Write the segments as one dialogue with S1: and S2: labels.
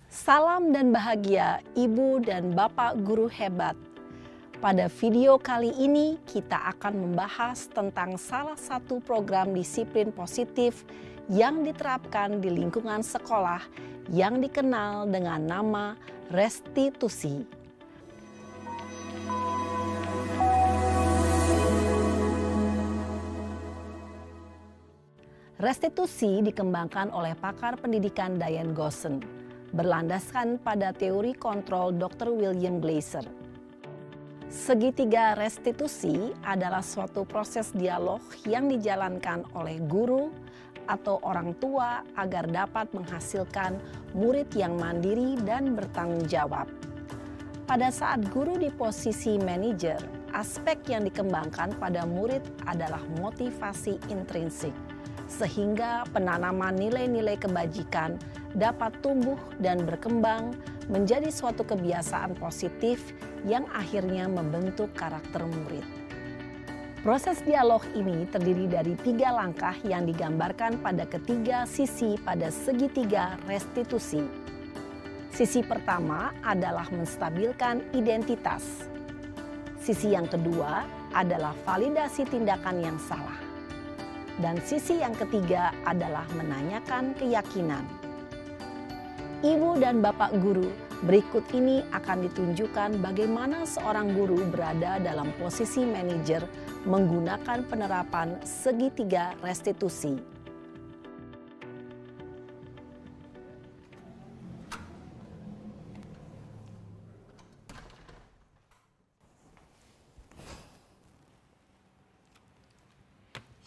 S1: Salam dan bahagia Ibu dan Bapak guru hebat. Pada video kali ini kita akan membahas tentang salah satu program disiplin positif yang diterapkan di lingkungan sekolah yang dikenal dengan nama restitusi. Restitusi dikembangkan oleh pakar pendidikan Diane Gosson, berlandaskan pada teori kontrol Dr. William Glasser. Segitiga restitusi adalah suatu proses dialog yang dijalankan oleh guru atau orang tua agar dapat menghasilkan murid yang mandiri dan bertanggung jawab. Pada saat guru di posisi manajer, aspek yang dikembangkan pada murid adalah motivasi intrinsik, sehingga penanaman nilai-nilai kebajikan dapat tumbuh dan berkembang menjadi suatu kebiasaan positif yang akhirnya membentuk karakter murid. Proses dialog ini terdiri dari 3 langkah yang digambarkan pada ketiga sisi pada segitiga restitusi. Sisi pertama adalah menstabilkan identitas. Sisi yang kedua adalah validasi tindakan yang salah. Dan sisi yang ketiga adalah menanyakan keyakinan. Ibu dan Bapak guru, berikut ini akan ditunjukkan bagaimana seorang guru berada dalam posisi manajer menggunakan penerapan segitiga restitusi.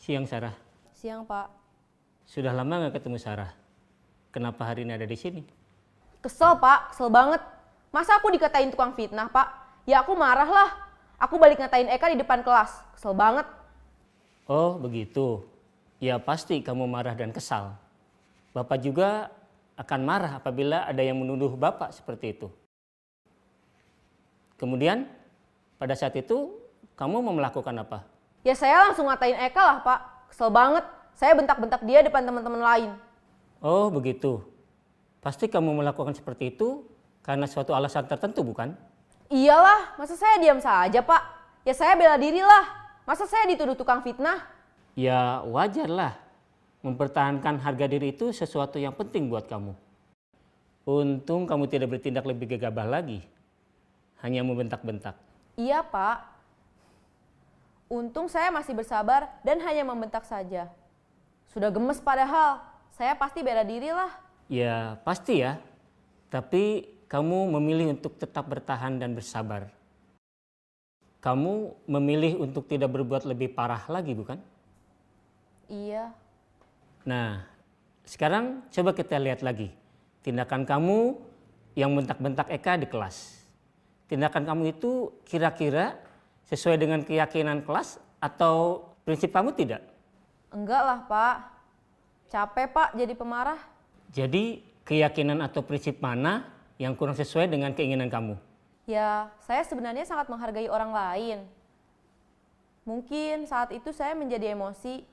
S2: Siang, Sarah.
S3: Siang, Pak.
S2: Sudah lama nggak ketemu Sarah? Kenapa hari ini ada di sini?
S3: Kesel, Pak. Kesel banget. Masa aku dikatain tukang fitnah, Pak? Ya aku marah lah. Aku balik ngatain Eka di depan kelas. Kesel banget.
S2: Oh, begitu. Ya pasti kamu marah dan kesal. Bapak juga akan marah apabila ada yang menuduh Bapak seperti itu. Kemudian, pada saat itu, kamu mau melakukan apa?
S3: Ya saya langsung ngatain Eka lah, Pak. Kesel banget. Saya bentak-bentak dia depan teman-teman lain.
S2: Oh, begitu. Pasti kamu melakukan seperti itu karena suatu alasan tertentu, bukan?
S3: Iyalah, masa saya diam saja, Pak? Ya saya bela diri lah. Masa saya dituduh tukang fitnah?
S2: Ya wajarlah. Mempertahankan harga diri itu sesuatu yang penting buat kamu. Untung kamu tidak bertindak lebih gegabah lagi. Hanya membentak-bentak.
S3: Iya, Pak. Untung saya masih bersabar dan hanya membentak saja. Sudah gemes padahal. Saya pasti bela diri lah.
S2: Ya pasti ya. Tapi kamu memilih untuk tetap bertahan dan bersabar. Kamu memilih untuk tidak berbuat lebih parah lagi, bukan?
S3: Iya.
S2: Nah, sekarang coba kita lihat lagi. Tindakan kamu yang bentak-bentak Eka di kelas. Tindakan kamu itu kira-kira sesuai dengan keyakinan kelas atau prinsip kamu tidak?
S3: Enggak lah, Pak. Capek, Pak, jadi pemarah.
S2: Jadi keyakinan atau prinsip mana yang kurang sesuai dengan keinginan kamu?
S3: Ya, saya sebenarnya sangat menghargai orang lain. Mungkin saat itu saya menjadi emosi,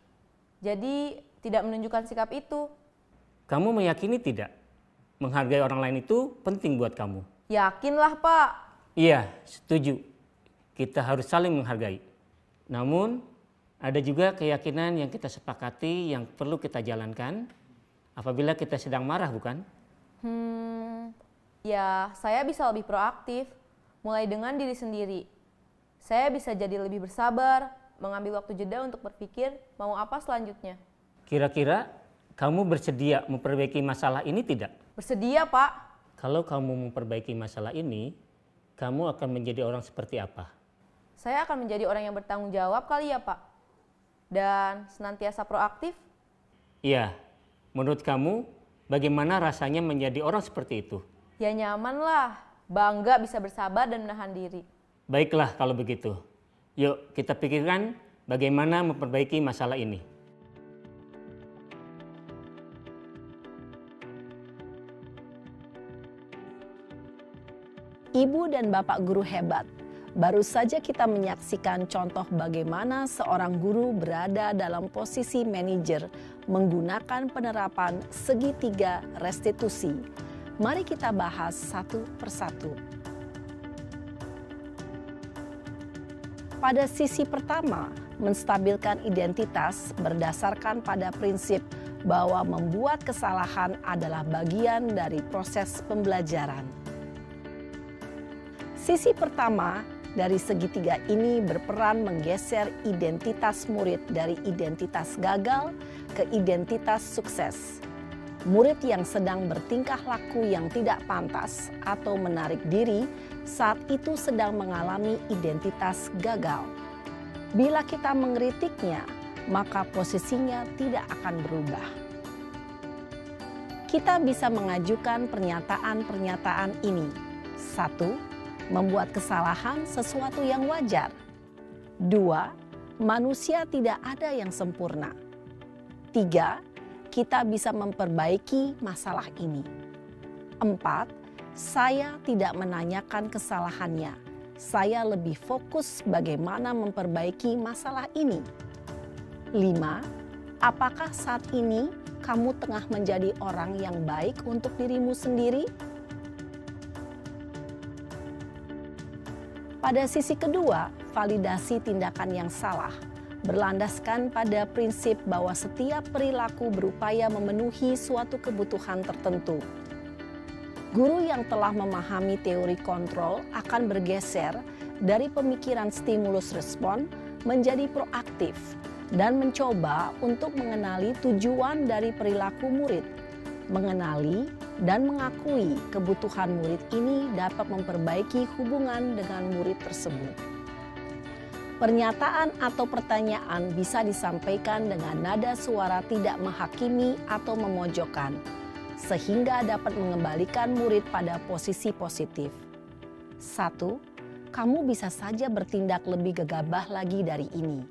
S3: jadi tidak menunjukkan sikap itu.
S2: Kamu meyakini tidak? Menghargai orang lain itu penting buat kamu?
S3: Yakinlah, Pak.
S2: Iya, setuju. Kita harus saling menghargai. Namun, ada juga keyakinan yang kita sepakati yang perlu kita jalankan apabila kita sedang marah, bukan?
S3: Ya saya bisa lebih proaktif, mulai dengan diri sendiri. Saya bisa jadi lebih bersabar, mengambil waktu jeda untuk berpikir mau apa selanjutnya.
S2: Kira-kira kamu bersedia memperbaiki masalah ini tidak?
S3: Bersedia, Pak.
S2: Kalau kamu memperbaiki masalah ini, kamu akan menjadi orang seperti apa?
S3: Saya akan menjadi orang yang bertanggung jawab kali ya, Pak. Dan senantiasa proaktif.
S2: Iya, menurut kamu bagaimana rasanya menjadi orang seperti itu?
S3: Ya nyaman lah, bangga bisa bersabar dan menahan diri.
S2: Baiklah kalau begitu. Yuk kita pikirkan bagaimana memperbaiki masalah ini.
S1: Ibu dan Bapak guru hebat, baru saja kita menyaksikan contoh bagaimana seorang guru berada dalam posisi manajer menggunakan penerapan segitiga restitusi. Mari kita bahas satu persatu. Pada sisi pertama, menstabilkan identitas berdasarkan pada prinsip bahwa membuat kesalahan adalah bagian dari proses pembelajaran. Sisi pertama dari segitiga ini berperan menggeser identitas murid dari identitas gagal ke identitas sukses. Murid yang sedang bertingkah laku yang tidak pantas atau menarik diri saat itu sedang mengalami identitas gagal. Bila kita mengkritiknya, maka posisinya tidak akan berubah. Kita bisa mengajukan pernyataan-pernyataan ini. 1. Membuat kesalahan sesuatu yang wajar. 2. Manusia tidak ada yang sempurna. 3. Kita bisa memperbaiki masalah ini. 4. Saya tidak menanyakan kesalahannya. Saya lebih fokus bagaimana memperbaiki masalah ini. 5. Apakah saat ini kamu tengah menjadi orang yang baik untuk dirimu sendiri? Pada sisi kedua, validasi tindakan yang salah berlandaskan pada prinsip bahwa setiap perilaku berupaya memenuhi suatu kebutuhan tertentu. Guru yang telah memahami teori kontrol akan bergeser dari pemikiran stimulus respon menjadi proaktif dan mencoba untuk mengenali tujuan dari perilaku murid. Mengenali dan mengakui kebutuhan murid ini dapat memperbaiki hubungan dengan murid tersebut. Pernyataan atau pertanyaan bisa disampaikan dengan nada suara tidak menghakimi atau memojokkan, sehingga dapat mengembalikan murid pada posisi positif. 1. Kamu bisa saja bertindak lebih gegabah lagi dari ini.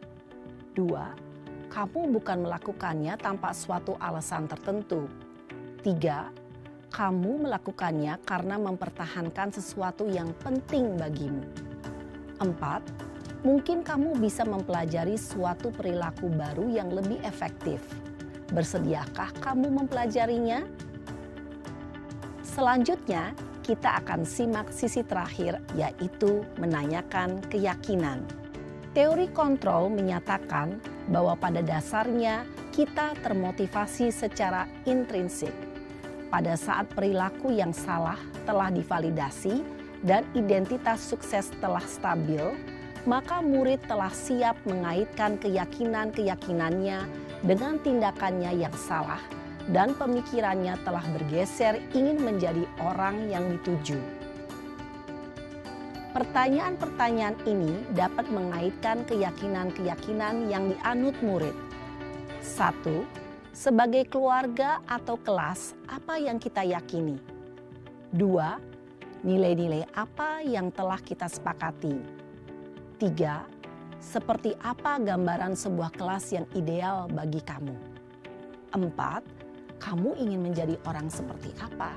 S1: 2. Kamu bukan melakukannya tanpa suatu alasan tertentu. 3. Kamu melakukannya karena mempertahankan sesuatu yang penting bagimu. 4. Mungkin kamu bisa mempelajari suatu perilaku baru yang lebih efektif. Bersediakah kamu mempelajarinya? Selanjutnya, kita akan simak sisi terakhir, yaitu menanyakan keyakinan. Teori kontrol menyatakan bahwa pada dasarnya kita termotivasi secara intrinsik. Pada saat perilaku yang salah telah divalidasi dan identitas sukses telah stabil, maka murid telah siap mengaitkan keyakinan-keyakinannya dengan tindakannya yang salah dan pemikirannya telah bergeser ingin menjadi orang yang dituju. Pertanyaan-pertanyaan ini dapat mengaitkan keyakinan-keyakinan yang dianut murid. 1. Sebagai keluarga atau kelas, apa yang kita yakini? 2. Nilai-nilai apa yang telah kita sepakati? 3. Seperti apa gambaran sebuah kelas yang ideal bagi kamu? 4. Kamu ingin menjadi orang seperti apa?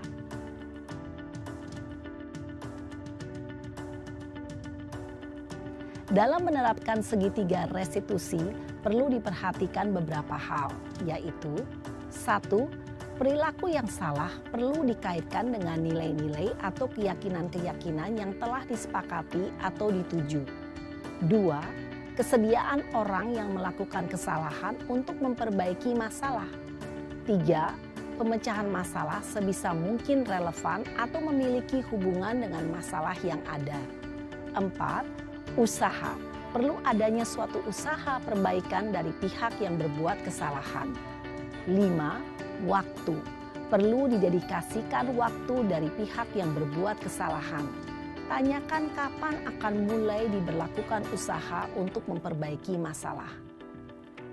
S1: Dalam menerapkan segitiga restitusi, perlu diperhatikan beberapa hal, yaitu 1. Perilaku yang salah perlu dikaitkan dengan nilai-nilai atau keyakinan-keyakinan yang telah disepakati atau dituju. 2. Kesediaan orang yang melakukan kesalahan untuk memperbaiki masalah. 3. Pemecahan masalah sebisa mungkin relevan atau memiliki hubungan dengan masalah yang ada. 4. Usaha. Perlu adanya suatu usaha perbaikan dari pihak yang berbuat kesalahan. 5. Waktu. Perlu didedikasikan waktu dari pihak yang berbuat kesalahan. Tanyakan kapan akan mulai diberlakukan usaha untuk memperbaiki masalah.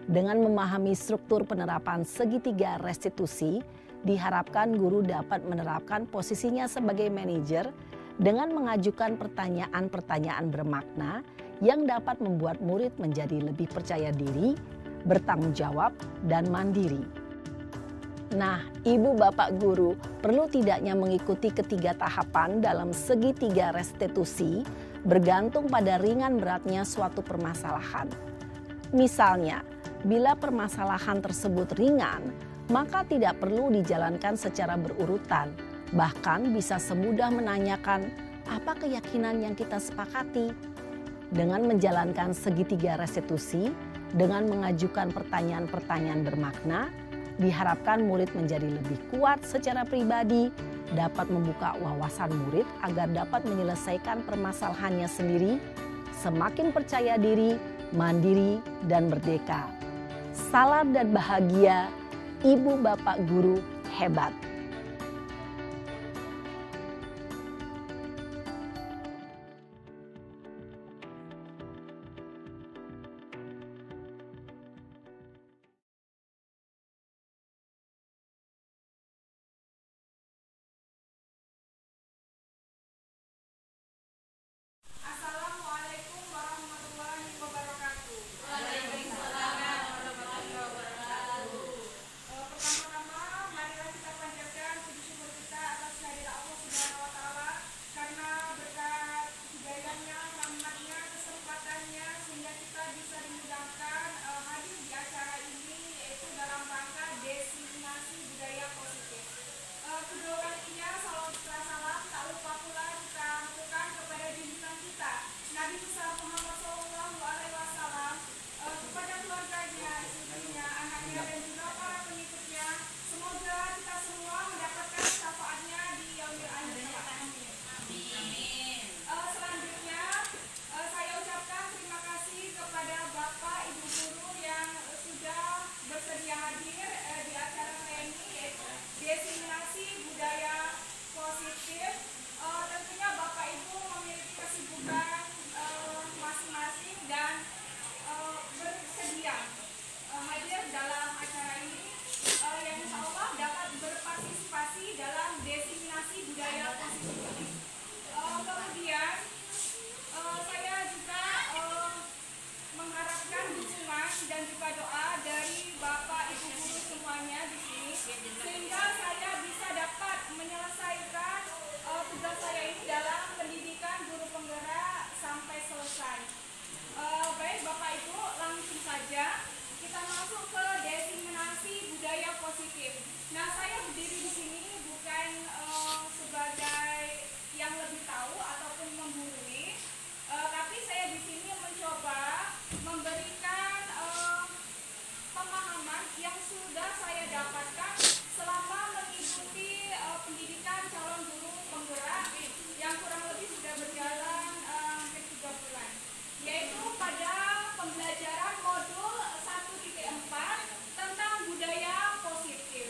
S1: Dengan memahami struktur penerapan segitiga restitusi, diharapkan guru dapat menerapkan posisinya sebagai manajer dengan mengajukan pertanyaan-pertanyaan bermakna yang dapat membuat murid menjadi lebih percaya diri, bertanggung jawab, dan mandiri. Nah, ibu bapak guru perlu tidaknya mengikuti ketiga tahapan dalam segitiga restitusi bergantung pada ringan beratnya suatu permasalahan. Misalnya, Bila permasalahan tersebut ringan, maka tidak perlu dijalankan secara berurutan. Bahkan bisa semudah menanyakan apa keyakinan yang kita sepakati. Dengan menjalankan segitiga restitusi, dengan mengajukan pertanyaan-pertanyaan bermakna, diharapkan murid menjadi lebih kuat secara pribadi, dapat membuka wawasan murid agar dapat menyelesaikan permasalahannya sendiri, semakin percaya diri, mandiri, dan merdeka. Salam dan bahagia, Ibu Bapak Guru hebat.
S4: Assalamualaikum warahmatullahi wabarakatuh. Pertama-tama, marilah kita panjatkan puji syukur kita atas kehadiran Allah Subhanahu wa Ta'ala, karena berkat hidayahnya, rahmatnya, kesempatannya, sehingga kita bisa dimudahkan hadir di acara ini, yaitu dalam rangka diseminasi budaya positif. Kedua kalinya, salam salam tak lupa pula kita lakukan kepada junjungan kita Nabi besar Muhammad SAW, kepada keluarganya, istrinya, anaknya, dan juga para pengikutnya. Semoga kita semua mendapatkan syafaatnya di yaumil akhir kelak. Selanjutnya, saya ucapkan terima kasih kepada Bapak Ibu Guru yang sudah bersedia hadir di acara saya ini, yaitu diseminasi budaya positif. Tentunya Bapak Ibu memiliki kesibukan masing-masing dan bersedia hadir dalam acara ini, yang insya Allah dapat berpartisipasi dalam diseminasi budaya positif ini. Kemudian saya juga mengharapkan dukungan dan juga doa dari Bapak Ibu Guru semuanya di sini, sehingga saya bisa dapat menyelesaikan tugas saya ini dalam pendidikan guru penggerak sampai selesai. Baik Bapak Ibu, langsung saja kita masuk ke diseminasi budaya positif. Nah, saya berdiri di sini bukan sebagai yang lebih tahu ataupun menggurui, tapi saya di sini mencoba memberikan pemahaman yang sudah saya dapatkan selama mengikuti pendidikan calon guru penggerak yang kurang lebih sudah berjalan hampir 3 bulan, yaitu pada pembelajaran modul 1.4 tentang budaya positif.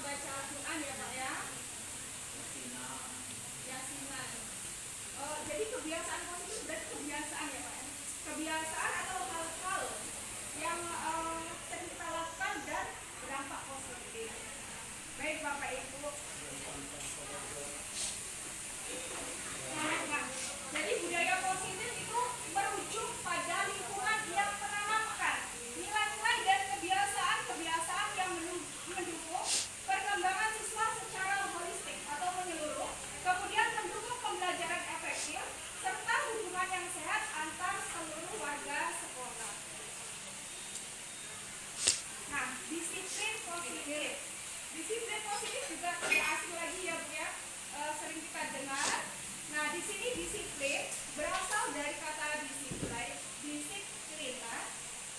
S4: membaca Al-Quran ya Pak ya. Yasinan. Jadi kebiasaan positif berarti kebiasaan ya Pak ya. Kebiasaan atau hal-hal yang sering kita lakukan dan berdampak positif. Baik Bapak Ibu. Nah, jadi budaya positif itu merujuk pada lingkungan yang menanamkan nilai-nilai dan kebiasaan-kebiasaan yang mendukung perkembangan siswa secara holistik atau menyeluruh, kemudian mendukung pembelajaran efektif serta hubungan yang sehat antar seluruh warga sekolah. Nah, disiplin positif. Disiplin positif juga tidak asing lagi ya Bu ya, sering kita dengar. Nah, di sini disiplin berasal dari kata disiplin,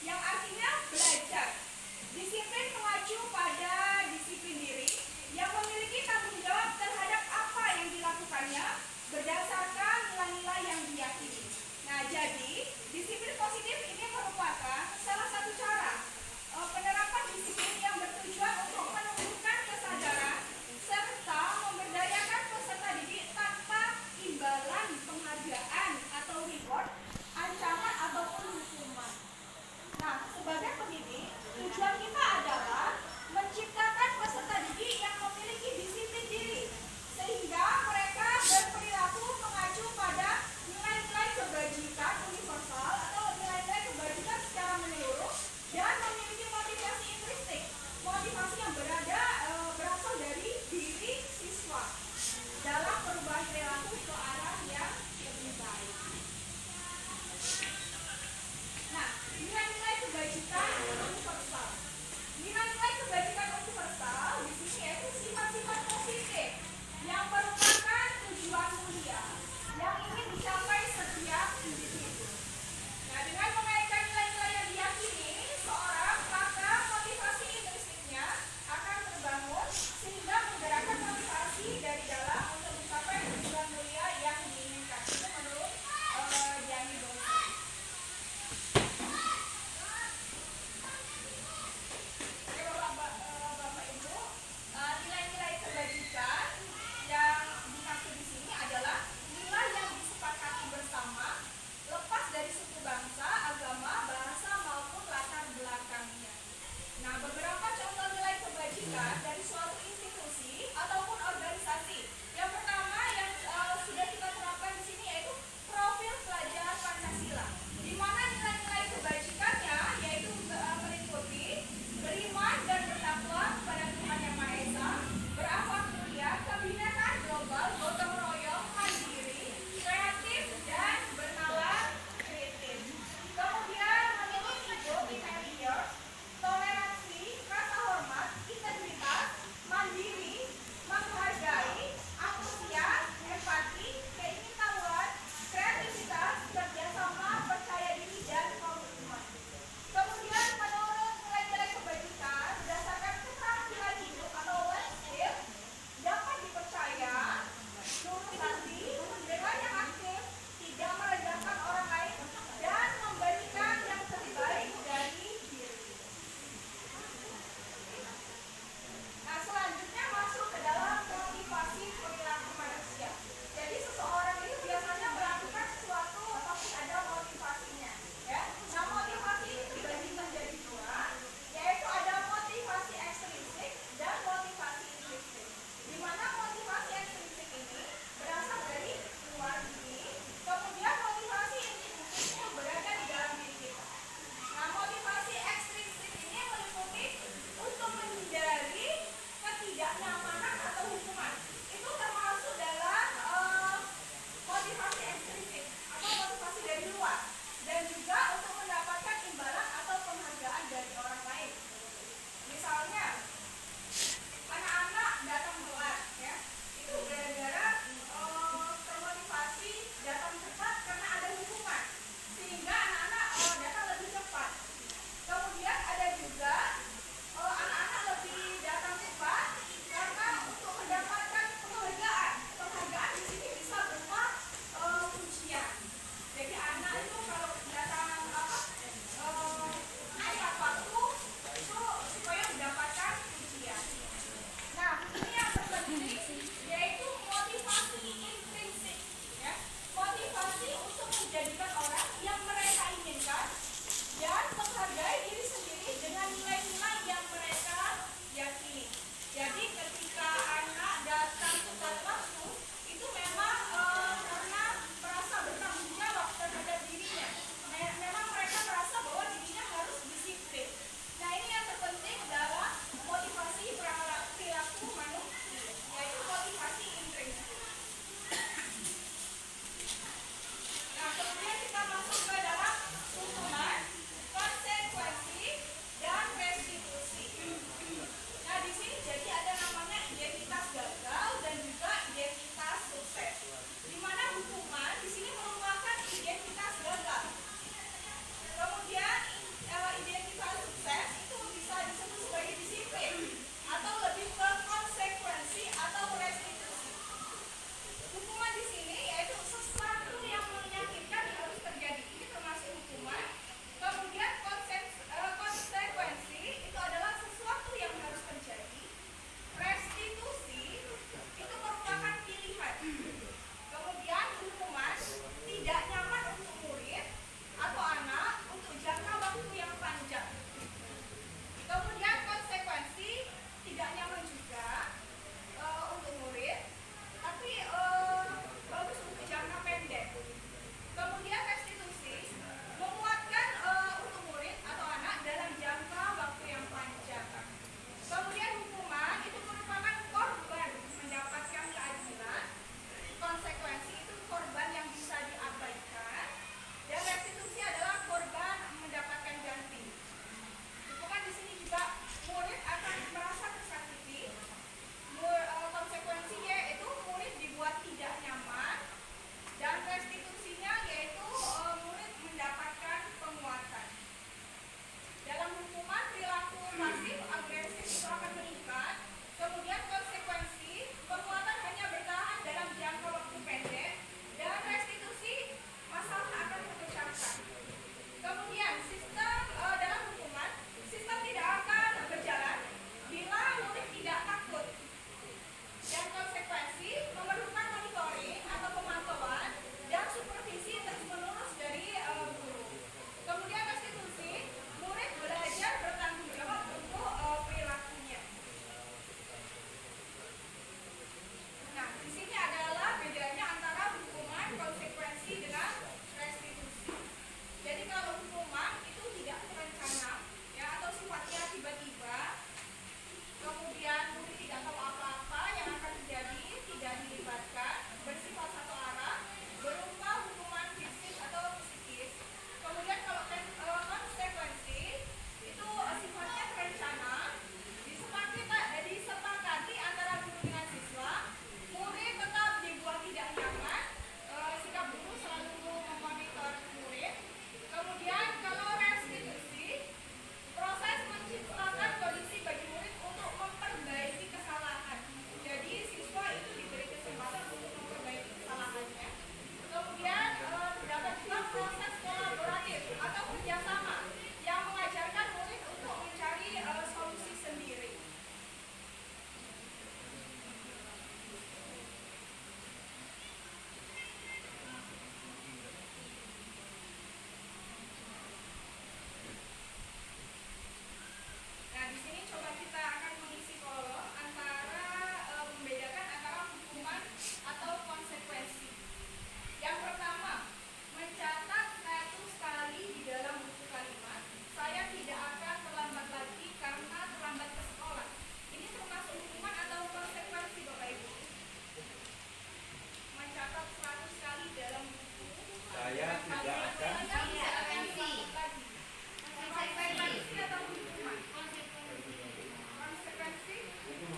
S4: yang artinya belajar. Disiplin mengacu pada disiplin diri yang memiliki tanggung jawab terhadap apa yang dilakukannya berdasarkan nilai-nilai yang diyakini. Nah, jadi disiplin positif ini merupakan salah satu cara penerapan disiplin yang bertujuan untuk menumbuhkan kesadaran serta memberdayakan peserta didik tanpa imbalan penghargaan atau reward, ancaman ataupun hukuman. Nah, sebagai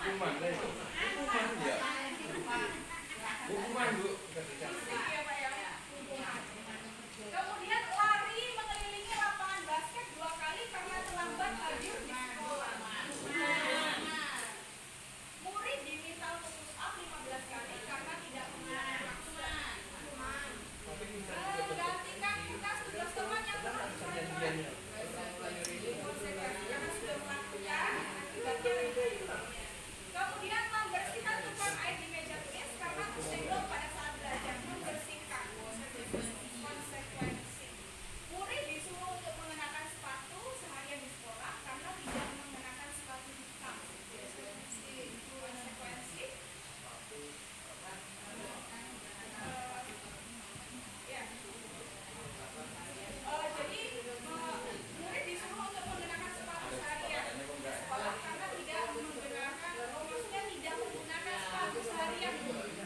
S5: Hukuman lah itu. Hukuman ya. Hukuman Bu.
S4: Iya Pak ya. Kemudian lari mengelilingi lapangan basket 2 kali karena terlambat hadir di sekolah. Murid diminta untuk push up 15 kali karena tidak menggunakan masker. Menggantikan tugas teman yang telah disampaikan. Konsekuensi karena sudah melakukan akibatnya. Kemudian membersihkan tumpahan air di meja tulis karena tersenggol pada saat belajar. Membersihkan konsekuensi. Murid disuruh untuk mengenakan sepatu seharian di sekolah karena tidak mengenakan sepatu hitam. Konsekuensi. Ya. Jadi murid disuruh untuk mengenakan sepatu seharian di sekolah karena tidak menggunakan, maksudnya tidak menggunakan sepatu seharian,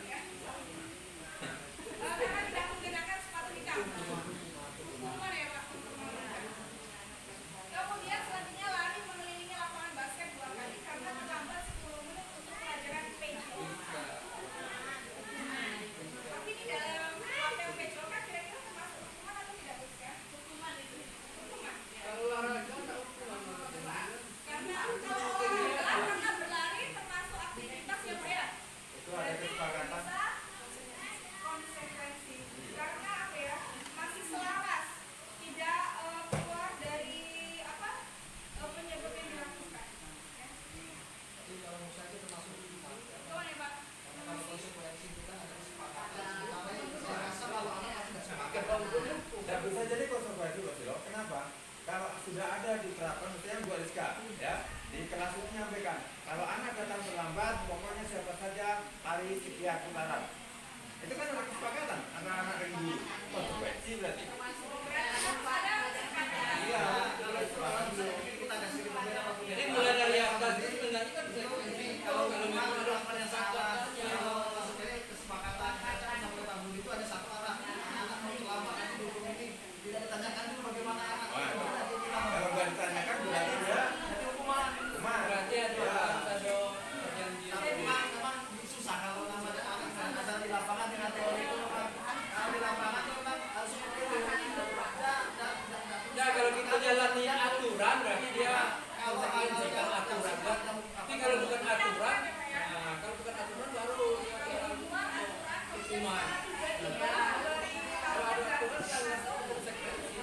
S4: ya. Karena tidak menggunakan sepatu hitam. Hukuman ya Pak. Kemudian selanjutnya lari mengelilingi lapangan basket 2 kali karena terlambat 10 menit untuk pelajaran PJOK. Tapi di dalam materi PJOK kira-kira termasuk hukuman atau tidak Bu ya? Hukuman itu. Hukuman.
S5: Kalau olahraga tak hukuman.
S4: Karena kalau olahraga karena berlari termasuk aktivitas ya Pak ya?
S5: Itu ada kesepakatan.
S4: Bisa konsekuensi. Karena apa ya? Masih selaras. Tidak keluar dari apa? Penyebab yang dilakukan. Ya.
S6: Jadi kalau menurut saya itu termasuk hukuman.
S4: Betul ya Pak?
S6: Karena kalau konsekuensi itu kan ada kesepakatan. Saya rasa kalau anak tidak sepakat,
S5: Tidak bisa jadi konsekuensi Pak Silo. Kenapa? Kalau sudah ada diterapkan, misalnya Bu Rizka, ya, di kelas itu menyampaikan, kalau anak datang terlambat, pokoknya siapa saja hari sekian putaran. Itu kan ada kesepakatan antara anak dan guru. Konsekuensi berarti. Iya,
S6: kita kasih pembeda apa pun.
S7: Jadi mulai dari atas itu sebenarnya kan bisa
S6: Jadi kalau memang ada apa yang salah, kalau maksudnya kesepakatan kita sama tamu itu ada satu arah. Anak mau terlambat nanti dihukum ini. Tidak ditanyakan dulu bagaimana anak.
S5: Kalau nggak ditanyakan berarti dia
S6: Jadi hukuman.
S5: hukuman.
S7: berarti ada perjanjian.
S6: Tapi memang susah kalau namanya anak ada di lapangan dengan teori itu memang kalau di lapangan itu memang harus seperti itu.
S7: Ya kalau kita jalani aturan berarti dia konsekuensikan aturan. Tapi kalau bukan aturan, nah kalau bukan aturan baru hukuman. Kalau ada aturan kan konsekuensi.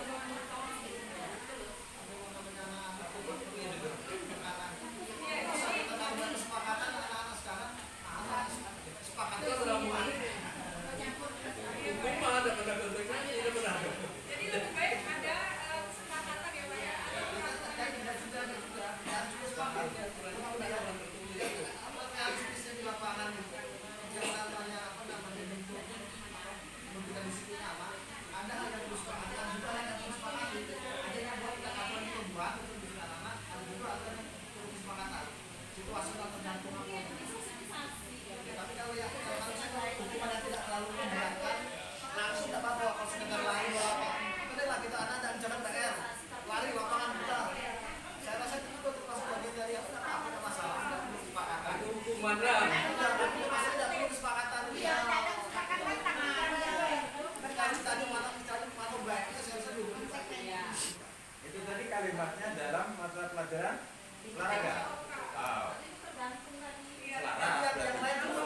S7: Itu sudah mulai. Hukuman dan pada konsekuensi itu benar.
S4: Jadi lebih baik ada kesepakatan ya Pak ya?
S6: Tapi kalau yang hukuman yang tidak terlalu memberatkan, langsung tidak apa-apa kalau sekedar lari apa. Pentinglah kita anak dan jangan PR, lari lapangan kita. Saya rasa itu juga termasuk bagian dari apa? Tidak masalah, tidak perlu kesepakatan.
S7: Itu hukuman lah.
S6: Tidak perlu kesepakatan. Tadi mana baiknya saya rasa dulu.
S5: Itu tadi kalimatnya dalam mata pelajaran olahraga. Oh. Selaras.
S6: Yang lain juga.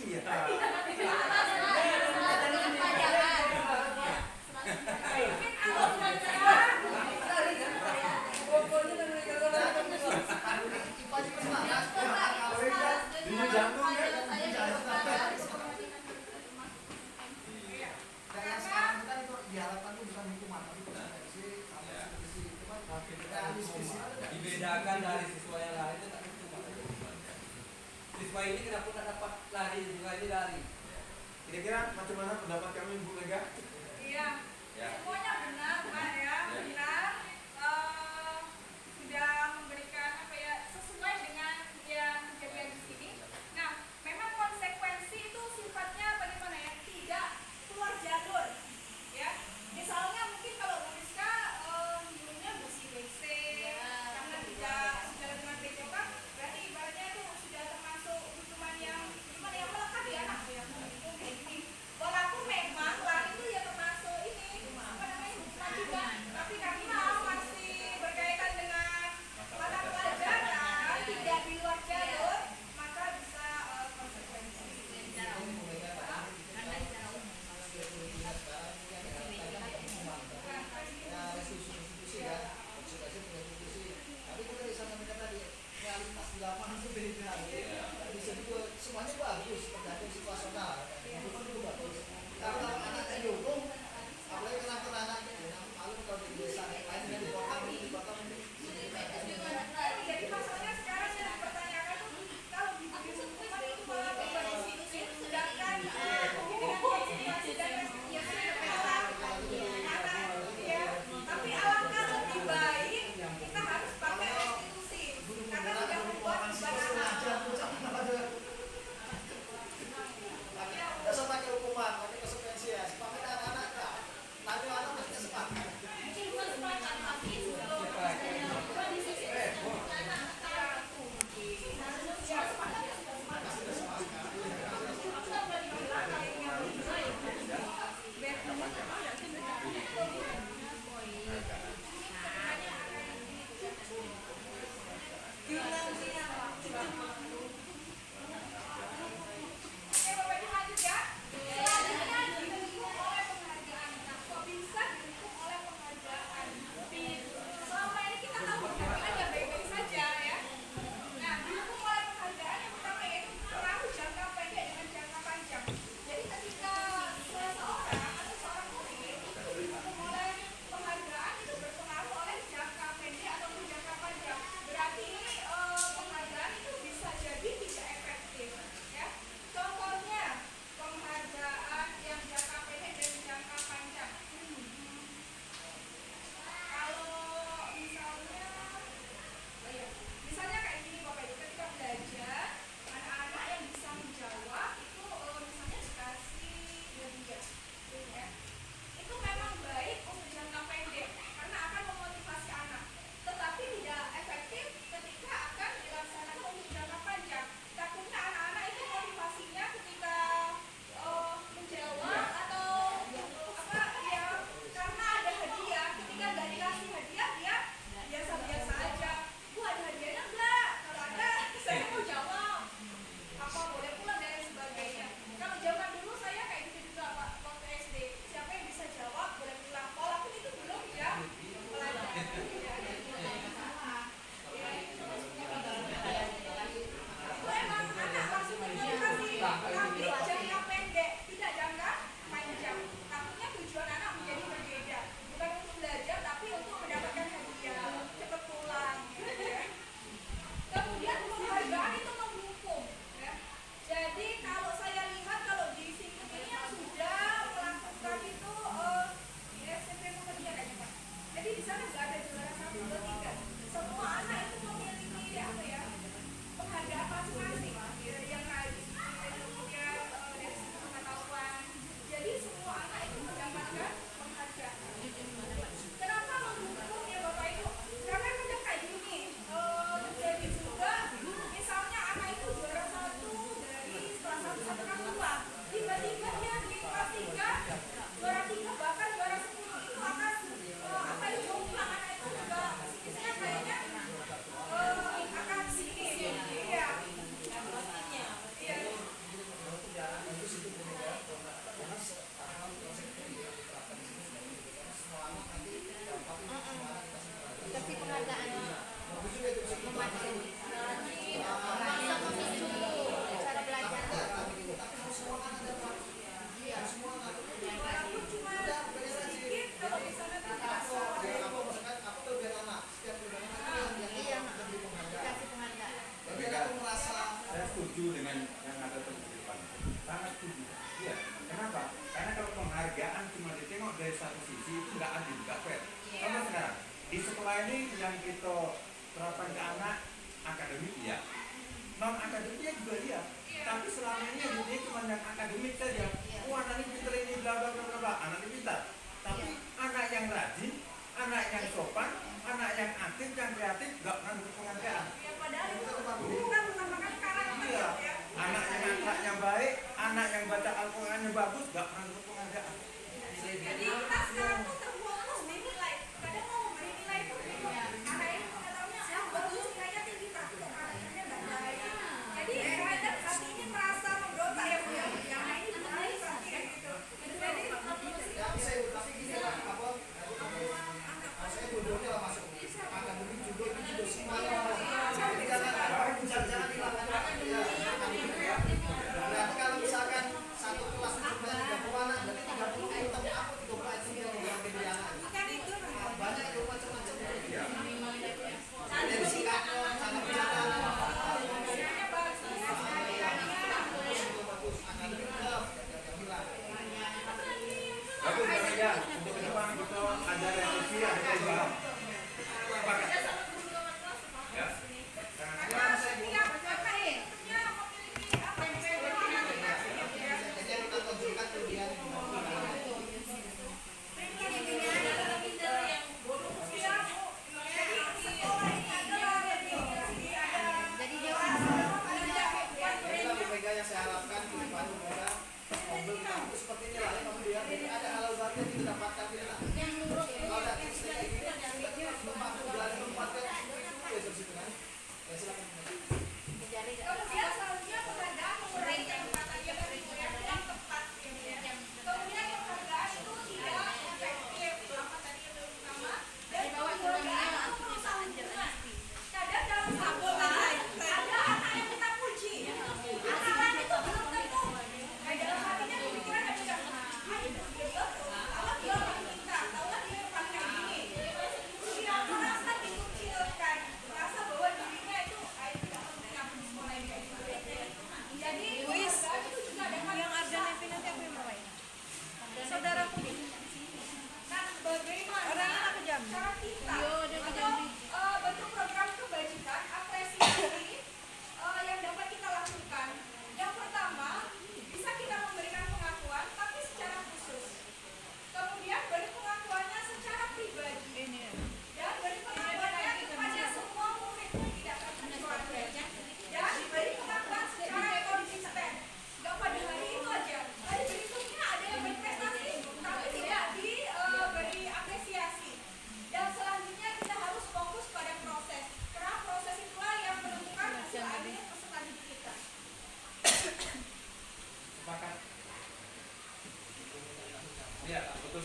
S5: Iya. Ini jantung ya.
S6: Dan yang sekarang kita itu diharapkan itu bukan hukuman, tapi konsekuensi sampai seperti itu kan realistis.
S7: Dibedakan dari siswa yang lain itu tak hukuman. Siswa ini kenapa tak dapat lari, siswa ini lari.
S5: Kira-kira bagaimana pendapat kami Bu Mega?
S4: Iya.
S5: Ya.
S4: Semuanya benar Pak ya, benar. Sudah memberikan apa ya sesuai dengan yang kejadian di sini. Nah, memang konsekuensi itu sifatnya bagaimana ya? Tidak keluar jalur, ya. Misalnya mungkin kalau Rizka gurunya bersih WC karena tidak sejalan dengan PJOK,
S6: orang itu beda. Nggak bisa juga semuanya bagus, tergantung situasional. Hukuman itu bagus. Tapi kalau anaknya dihukum, apalagi kenang-kenangan, ya malu kalau di desa lain dan di kota mungkin.
S4: Jadi masalahnya sekarang yang dipertanyakan tuh kalau diberi hukuman itu malah beban disiplin, sedangkan konsentrasi dan restitusi ya. Tapi alangkah lebih baik kita harus pakai restitusi karena tidak membuat beban anak.
S6: Besok pakai hukuman, pakai konsekuensi ya. Pakai anak-anak enggak. Nanti anak mesti sepakat.
S4: Bapak Ibu lanjut ya. Selanjutnya didukung oleh penghargaan. Nah, kok bisa didukung oleh penghargaan? Selama ini kita tahu penghargaan ya baik-baik saja ya. Nah, didukung oleh penghargaan yang pertama yaitu pengaruh jangka pendek dengan jangka panjang. Jadi ketika seseorang atau seorang murid didukung oleh penghargaan itu berpengaruh oleh jangka pendek ataupun jangka panjang. Berarti ini penghargaan itu bisa jadi tidak efektif ya. Contohnya penghargaan yang jangka pendek dan jangka panjang. Kalau misalnya kayak gini Bapak Ibu, ketika belajar anak-anak yang bisa menjawab itu misalnya dikasih 2 3 ya. Itu memang baik untuk jangka pendek karena akan memotivasi anak. Tetapi tidak efektif ketika akan dilaksanakan untuk jangka panjang. Takutnya anak-anak itu motivasinya ketika menjawab atau apa ya karena ada hadiah. Ketika nggak dikasih hadiah dia biasa-biasa aja. Bu ada hadiahnya enggak? Kalau ada saya mau jawab. Apa boleh pulang dan lain sebagainya. Kalau zaman dulu saya kayak gitu juga Pak waktu SD. Siapa yang bisa jawab boleh pulang. Walaupun itu belum ya pelajaran. Itu emang anak masih memotivasi tapi jangka pendek, tidak jangka panjang. Takutnya tujuan anak menjadi berbeda, bukan untuk belajar tapi untuk mendapatkan hadiah, cepat pulang. Gitu ya. Kemudian penghargaan itu menghukum. Ya. Jadi kalau saya lihat kalau di sini ini yang sudah melakukan itu di SMP Muhammadiyah kayaknya Pak. Jadi di sana nggak ada juara 1, 2, 3. Semua anak itu memiliki apa ya penghargaan masing-masing. Yang rajin, kemudian dari segi pengetahuan. Jadi semua anak itu mendapatkan penghargaan. Kenapa menghukum ya Bapak Ibu? Karena kadang kayak gini, jadi juga misalnya anak itu juara 1 dari kelas 1 sampai kelas 2. Tiba-tiba dia di kelas 3 juara 3 bahkan juara 10 itu akan apa itu jomplang anak itu juga psikisnya kayaknya akan sini. Iya. Iya.
S8: Kasih penghargaan memancing bisa memicu cara belajar.
S4: Walaupun cuma sedikit kalau misalnya tidak salah.
S8: Iya, dikasih penghargaan.
S5: Tapi kalau saya setuju dengan yang ada di depan, sangat setuju. Iya. Kenapa? Karena kalau penghargaan cuma ditengok dari satu sisi itu nggak adil, nggak fair. Contoh sekarang di sekolah ini yang kita terapkan ke anak akademik ya, non akademiknya juga iya. Tapi selama ini dia cuma yang akademik saja. Oh anak ini pintar ini bla bla bla bla, anak ini pintar. Tapi anak yang rajin, anak yang sopan, anak yang aktif, yang kreatif nggak pernah dapat penghargaan.
S4: Ya padahal itu bukan merupakan karakter
S5: Iya.
S4: ya.
S5: Anak yang akhlaknya baik, anak yang baca Al-Qurannya bagus, nggak pernah dapat penghargaan.
S4: Jadi kita sekarang tuh terfokus di nilai. Kadang mau memberi nilai itu bingung. Anak ini pengetahuannya bagus, nilainya tinggi, takut anak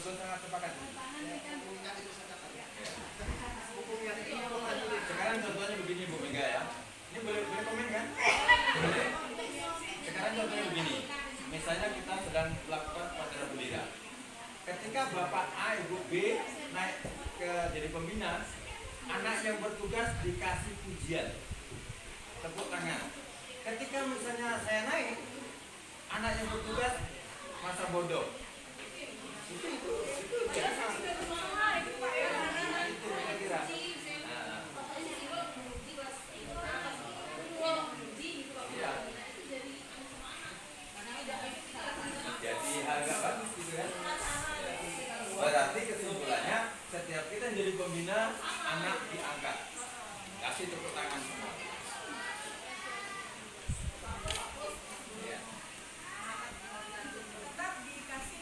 S5: belum sangat sepakat. Sekarang contohnya begini Bu Mega ya. Ini boleh komen kan? Boleh. Sekarang contohnya begini. Misalnya kita sedang melakukan upacara bendera. Ketika Bapak A, Ibu B naik ke jadi pembina, anak yang bertugas dikasih pujian, tepuk tangan. Ketika misalnya saya naik, anak yang bertugas masa bodoh. Itu biasa. Itu kira-kira. Nah. Ya. Jadi hal gak bagus gitu ya. Berarti kesimpulannya setiap kita jadi pembina, anak diangkat, kasih tepuk tangan semua.
S4: Tetap dikasih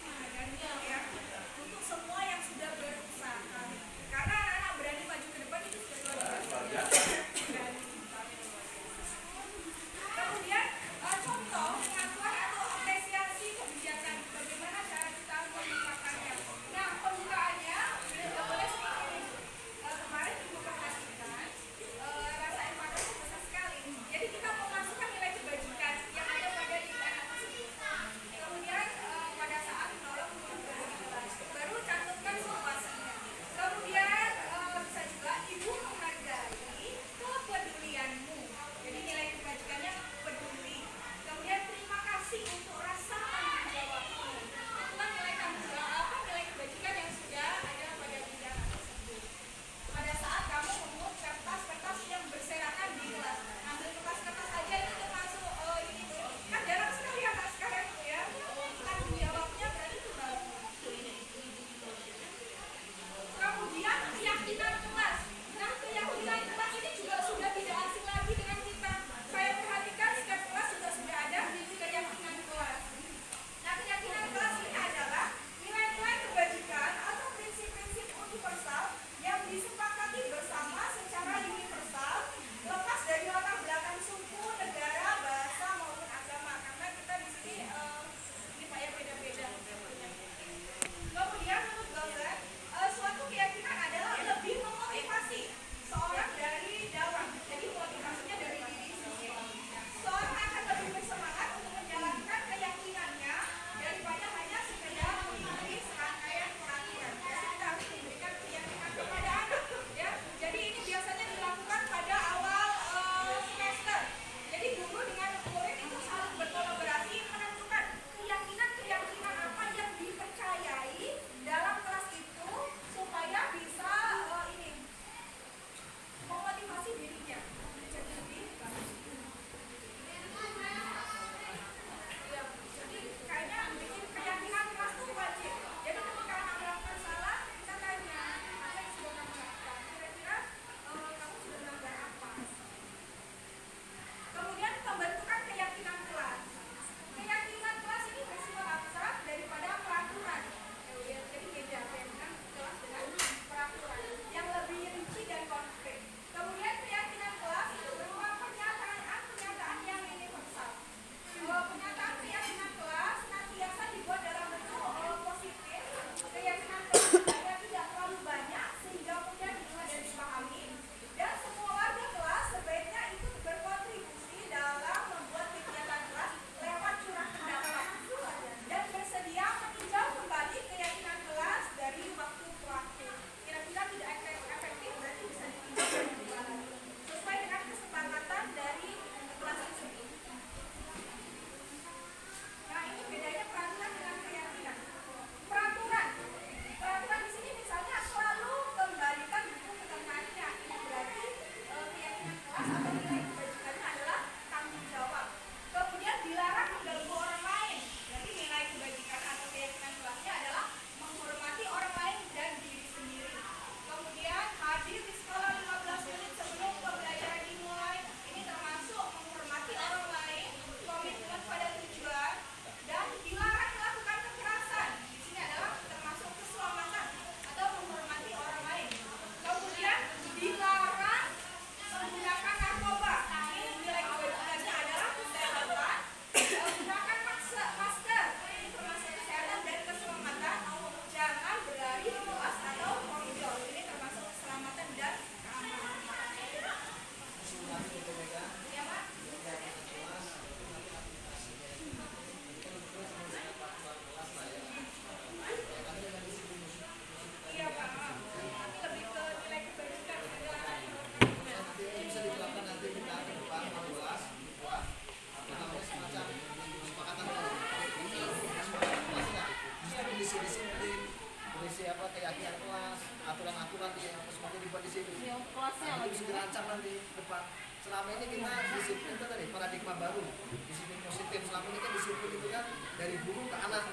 S6: paradigma baru, disiplin positif. Selama ini kan disiplin itu kan dari guru ke anak.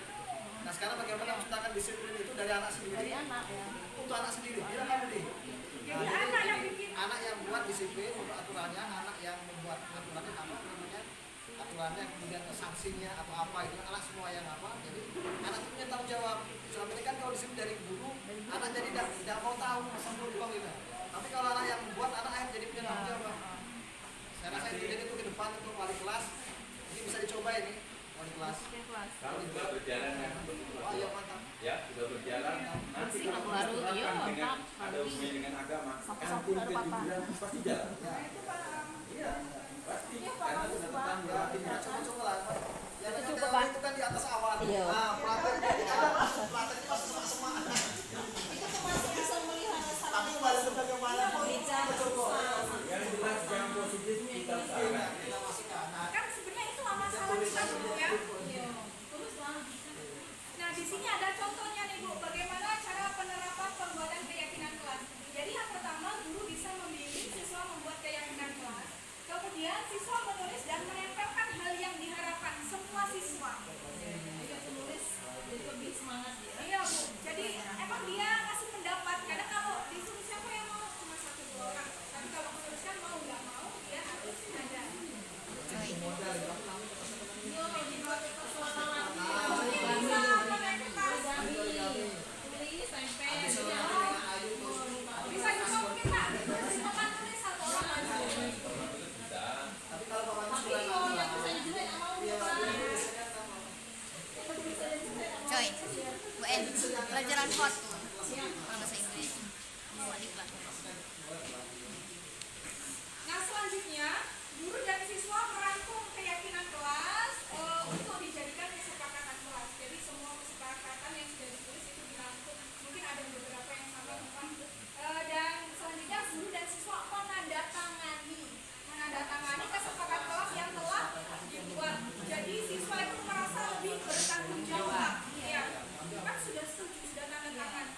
S6: Nah sekarang bagaimana menciptakan disiplin itu dari anak sendiri untuk anak sendiri? Bila kamu nih. Nah, jadi anak yang buat disiplin untuk aturannya, anak yang membuat aturannya apa namanya? Aturannya kemudian sanksinya atau apa itu anak semua yang apa. Jadi anak itu punya tanggung jawab. Selama ini kan kalau disiplin dari guru, anak jadi tidak mau tahu masa berubah gitu. Tapi kalau anak yang membuat, anak yang jadi punya tanggung jawab. Saya rasa itu jadi itu ke depan untuk wali kelas. Ini bisa dicoba ini wali kelas.
S5: Kalau sudah berjalan ya,
S6: Wah, ya mantap.
S5: ya sudah berjalan. Nanti kalau terapkan dengan ada hubungannya dengan agama, kampung kejujuran pasti jalan.
S6: Ya.
S5: Iya, pasti. Karena sudah tentang
S6: Ya, coba-coba lah. Yang
S3: Itu
S6: penting
S3: cukup, Pak.
S6: itu kan di atas awan.
S1: Iya.
S6: Nah, prakteknya ini ada prakteknya masih sama-sama.
S8: Itu termasuk bisa melihara
S6: Tapi kembali sebagaimana pun coba.
S5: yang jelas yang positif kita usahakan.
S6: Kita masukkan. Nah,
S4: Kan sebenarnya itu nggak masalah kita dulu ya. Nah di sini ada contohnya nih Bu, bagaimana cara penerapan pembuatan keyakinan kelas. Jadi yang pertama guru bisa membimbing siswa membuat keyakinan kelas. Kemudian siswa menulis dan menempelkan hal yang diharapkan semua siswa.
S8: lebih semangat ya.
S4: Iya Bu, jadi emang dia kasih pendapat. Kadang kalau disuruh siapa yang mau cuma 1-2 orang. Tapi kalau menuliskan mau nggak mau dia harus ada. Bisa juga mungkin Pak, papan tulis 1 orang aja.
S6: tapi kalau bapaknya sudah
S8: Coy, Bu En, pelajaran hot kalau bahasa Inggris.
S4: Nah selanjutnya guru dan siswa merangkum keyakinan kelas untuk dijadikan kesepakatan kelas. Jadi semua kesepakatan yang sudah ditulis itu dirangkum. Mungkin ada beberapa yang sama teman. Dan selanjutnya guru dan siswa menandatangani kesepakatan kelas yang telah dibuat. Jadi siswa itu merasa lebih bertanggung jawab. Ya, kan sudah setuju, sudah tanda tangan.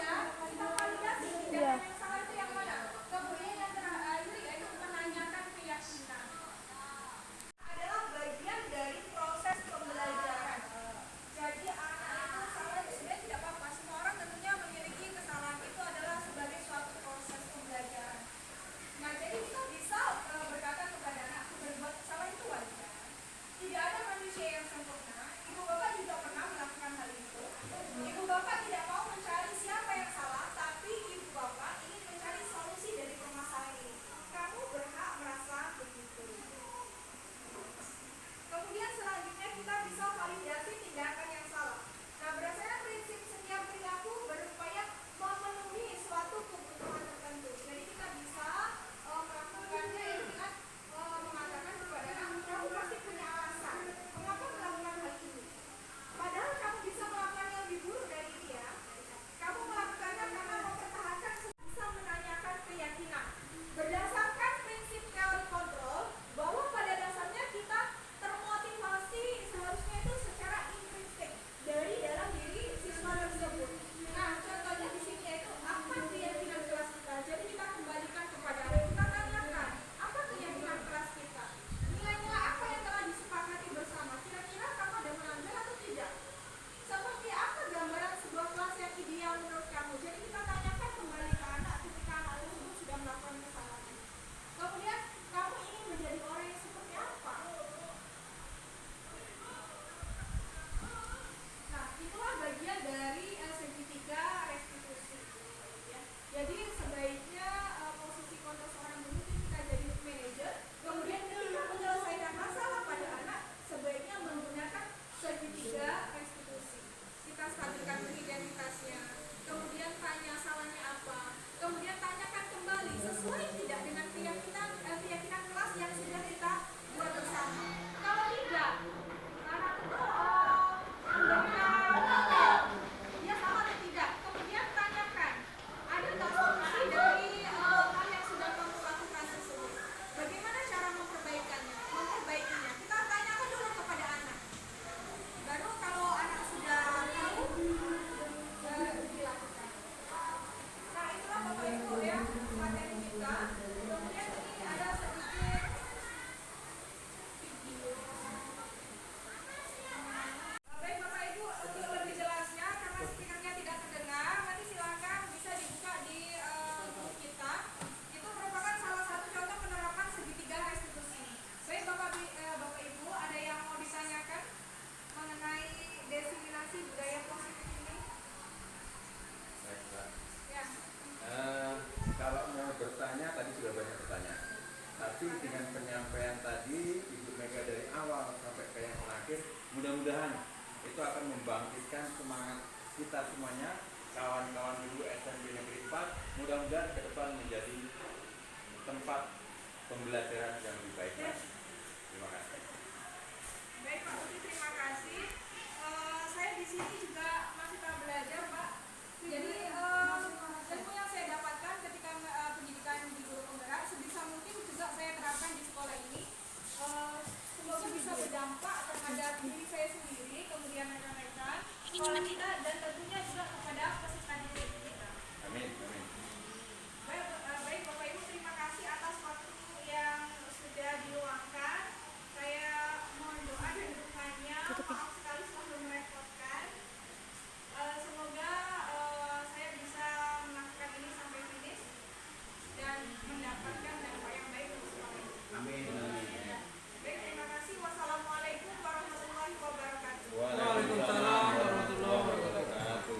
S4: kita validasi tindakan yang salah itu yang mana. Kemudian yang terakhir yaitu menanyakan keyakinan. Adalah bagian dari proses pembelajaran. Jadi anak itu salah sebenarnya tidak apa-apa. Semua orang tentunya memiliki kesalahan, itu adalah sebagai suatu proses pembelajaran. Nah, jadi kita bisa berkata kepada anak, berbuat kesalahan itu wajar. Tidak ada manusia yang sempurna. Ibu bapak juga pernah melakukan hal itu. Ibu bapak tidak mau mencari siapa yang salah, tapi ibu bapak ingin mencari solusi dari permasalahan ini. Kamu berhak merasa begitu. Kemudian selanjutnya kita bisa validasi tindakan yang salah. Nah, berdasarkan prinsip setiap perilaku berupaya memenuhi suatu kebutuhan tertentu. Jadi kita bisa melakukannya dengan mengatakan kepada anak, kamu pasti punya alasan mengapa melakukan hal ini. Padahal kamu bisa melakukan yang lebih buruk dari dia. Kamu melakukannya karena mempertahankan, bisa menanyakan keyakinan. Berdasarkan prinsip teori kontrol, bahwa pada dasarnya kita termotivasi seharusnya itu secara intrinsik dari dalam diri siswa tersebut. Nah, contohnya di sini yaitu apa keyakinan kelas kita. Jadi kita kembalikan kepada kita tanyakan apa keyakinan kelas kita. Nilai-nilai apa yang telah disepakati bersama. Kira-kira kamu ada melanggar atau tidak? Seperti apa gambaran sebuah kelas yang ideal menurut kamu? Jadi kita tanyakan kembali ke anak ketika anak tersebut sudah melakukan kesalahan. Kemudian kamu ingin menjadi orang yang seperti apa? Nah, itulah bagian dari segitiga restitusi. Ya. Jadi sebaiknya posisi kontrol seorang guru ketika jadi manajer, kemudian ketika menyelesaikan masalah pada anak, sebaiknya menggunakan segitiga restitusi. Kita stabilkan identitasnya, kemudian tanya salahnya apa, kemudian tanyakan kembali sesuai tidak dengan keyakinan kelas yang sudah kita buat bersama. Kalau tidak, anak itu dia sama atau tidak. Kemudian tanyakan, ada nggak solusi dari hal yang sudah kamu lakukan tersebut? Bagaimana cara memperbaikinya? Kita tanyakan dulu kepada anak. Baru kalau anak sudah tahu, baru dilakukan. Nah, itulah Bapak Ibu ya materi kita. Kemudian ini ada sedikit video. Baik Bapak Ibu, untuk lebih jelasnya karena speakernya tidak terdengar, nanti silakan bisa dibuka di grup kita. Itu merupakan salah satu contoh penerapan segitiga restitusi. Baik Bapak Ibu, ada yang mau ditanyakan mengenai definisi budaya positif ini?
S5: Baik, Pak.
S4: Ya.
S5: Kalau mau bertanya tadi sudah banyak pertanyaan. Tapi dengan penyampaian tadi Ibu Mega dari awal sampai ke yang terakhir, mudah-mudahan itu akan membangkitkan semangat kita semuanya, kawan-kawan guru SMP Negeri 4, mudah-mudahan ke depan menjadi tempat pembelajaran yang lebih baik. Terima kasih.
S4: Baik Pak Budi, terima kasih. Saya di sini juga masih tahap belajar Pak. Jadi ilmu yang saya dapatkan ketika pendidikan di guru penggerak sebisa mungkin juga saya terapkan di sekolah ini. Semoga bisa berdampak terhadap diri saya sendiri, kemudian rekan-rekan, sekolah kita, dan tentunya juga kepada peserta didik kita.
S5: Amin. Amin.
S4: Baik Bapak Ibu, terima kasih atas waktu yang sudah diluangkan. Saya mohon doa dan dukungannya. Maaf sekali selalu merepotkan. Semoga saya bisa melakukan ini sampai finish dan mendapatkan dampak yang baik untuk sekolah ini.
S5: Amin.
S4: Baik, terima kasih. Wassalamualaikum warahmatullahi wabarakatuh.
S5: Waalaikumsalam warahmatullahi wabarakatuh.